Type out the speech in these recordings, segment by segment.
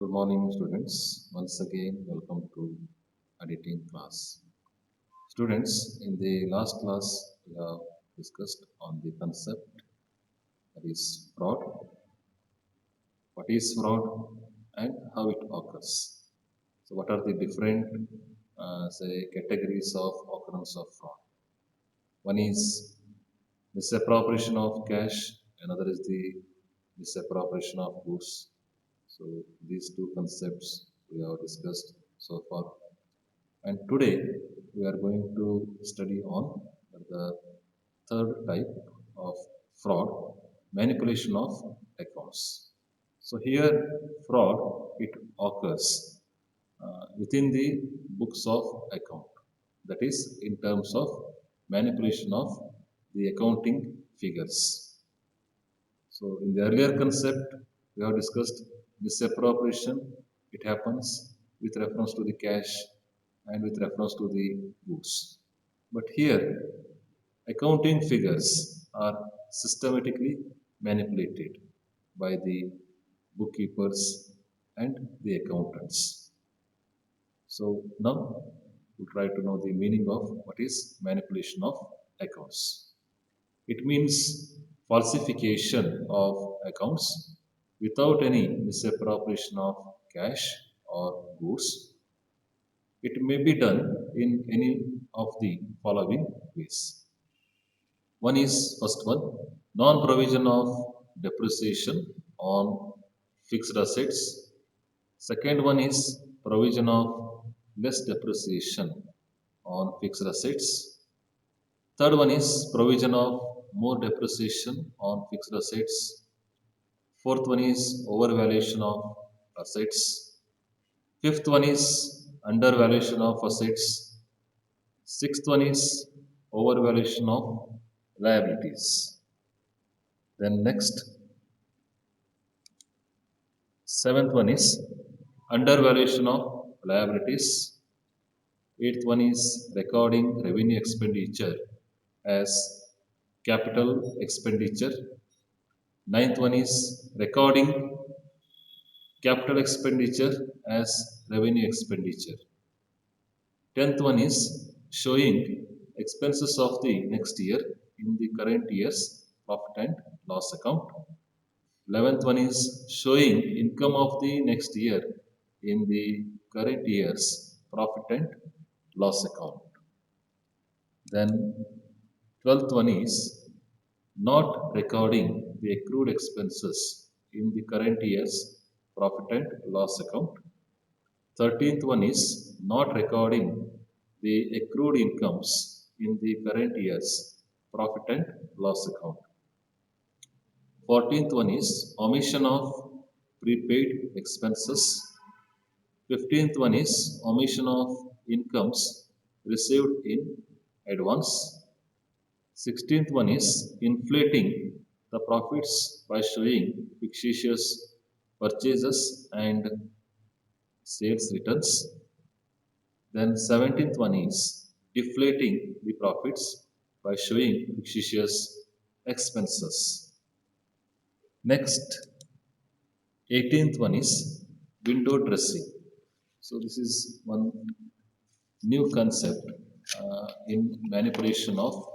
Good morning, students. Once again, welcome to editing class. Students, in the last class, we have discussed on the concept that is fraud, what is fraud, and how it occurs. So, what are the different, categories of occurrence of fraud? One is misappropriation of cash, another is the misappropriation of goods. So, these two concepts we have discussed so far. And today we are going to study on the third type of fraud, manipulation of accounts. So here fraud it occurs within the books of account. That is in terms of manipulation of the accounting figures. So in the earlier concept we have discussed misappropriation. It happens with reference to the cash and with reference to the goods. But here, accounting figures are systematically manipulated by the bookkeepers and the accountants. So now we'll try to know the meaning of what is manipulation of accounts. It means falsification of accounts without any misappropriation of cash or goods. It may be done in any of the following ways. One is first one, non-provision of depreciation on fixed assets. Second one is provision of less depreciation on fixed assets. Third one is provision of more depreciation on fixed assets. Fourth one is overvaluation of assets. Fifth one is undervaluation of assets. Sixth one is overvaluation of liabilities. Then next, seventh one is undervaluation of liabilities. Eighth one is recording revenue expenditure as capital expenditure. Ninth one is recording capital expenditure as revenue expenditure. Tenth one is showing expenses of the next year in the current year's profit and loss account. 11th one is showing income of the next year in the current year's profit and loss account. Then 12th one is not recording the accrued expenses in the current year's profit and loss account. 13th one is not recording the accrued incomes in the current year's profit and loss account. 14th one is omission of prepaid expenses. 15th one is omission of incomes received in advance. 16th one is inflating the profits by showing fictitious purchases and sales returns. Then 17th one is deflating the profits by showing fictitious expenses. Next, 18th one is window dressing. So this is one new concept in manipulation of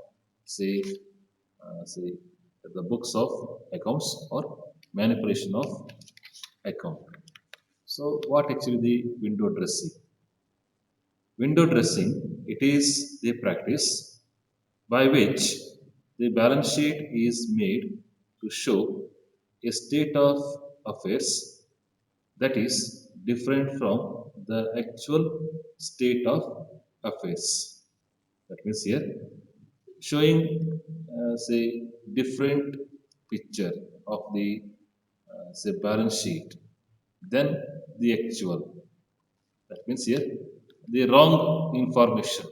say the books of accounts or manipulation of account. So what actually the window dressing? Window dressing, it is the practice by which the balance sheet is made to show a state of affairs that is different from the actual state of affairs. That means here showing say different picture of the say balance sheet than the actual. That means here the wrong information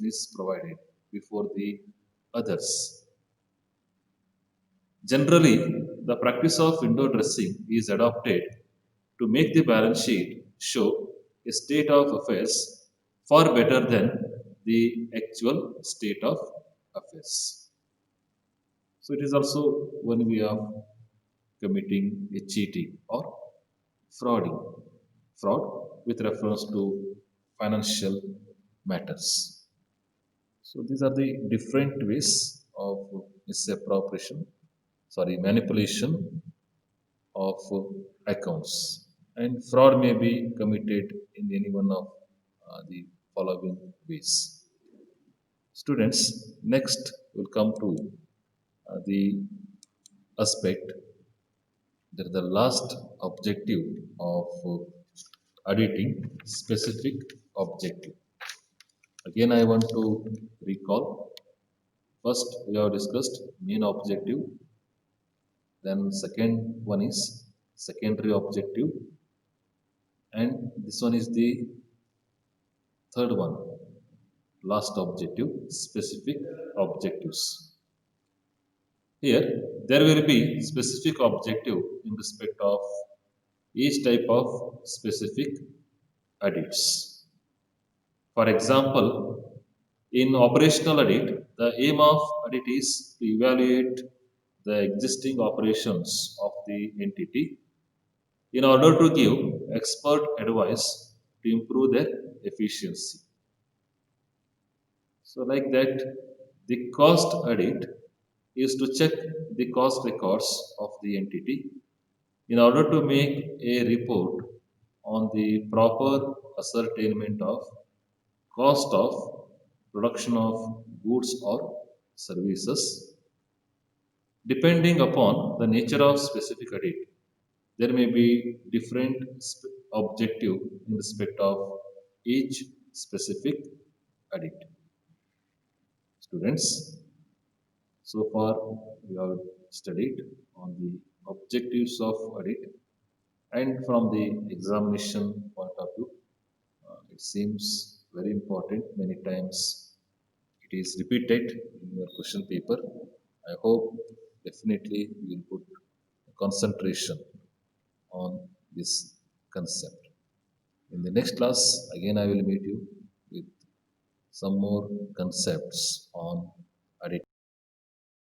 is provided before the others. Generally, the practice of window dressing is adopted to make the balance sheet show a state of affairs far better than the actual state of affairs. So it is also one way of committing a cheating or frauding, fraud with reference to financial matters. So these are the different ways of misappropriation, sorry, manipulation of accounts. And fraud may be committed in any one of the following ways. Students, next will come to the aspect that the last objective of auditing specific objective. Again, I want to recall. First, we have discussed main objective. Then second one is secondary objective, and this one is the third one, last objective, specific objectives. Here, there will be specific objective in respect of each type of specific audits. For example, in operational audit, the aim of audit is to evaluate the existing operations of the entity in order to give expert advice to improve their efficiency. So, like that, the cost audit is to check the cost records of the entity in order to make a report on the proper ascertainment of cost of production of goods or services. Depending upon the nature of specific audit, there may be different objective in respect of each specific audit. Students, so far we have studied on the objectives of audit, and from the examination point of view, it seems very important. Many times it is repeated in your question paper. I hope definitely you will put concentration on this concept. In the next class, again I will meet you with some more concepts on audit.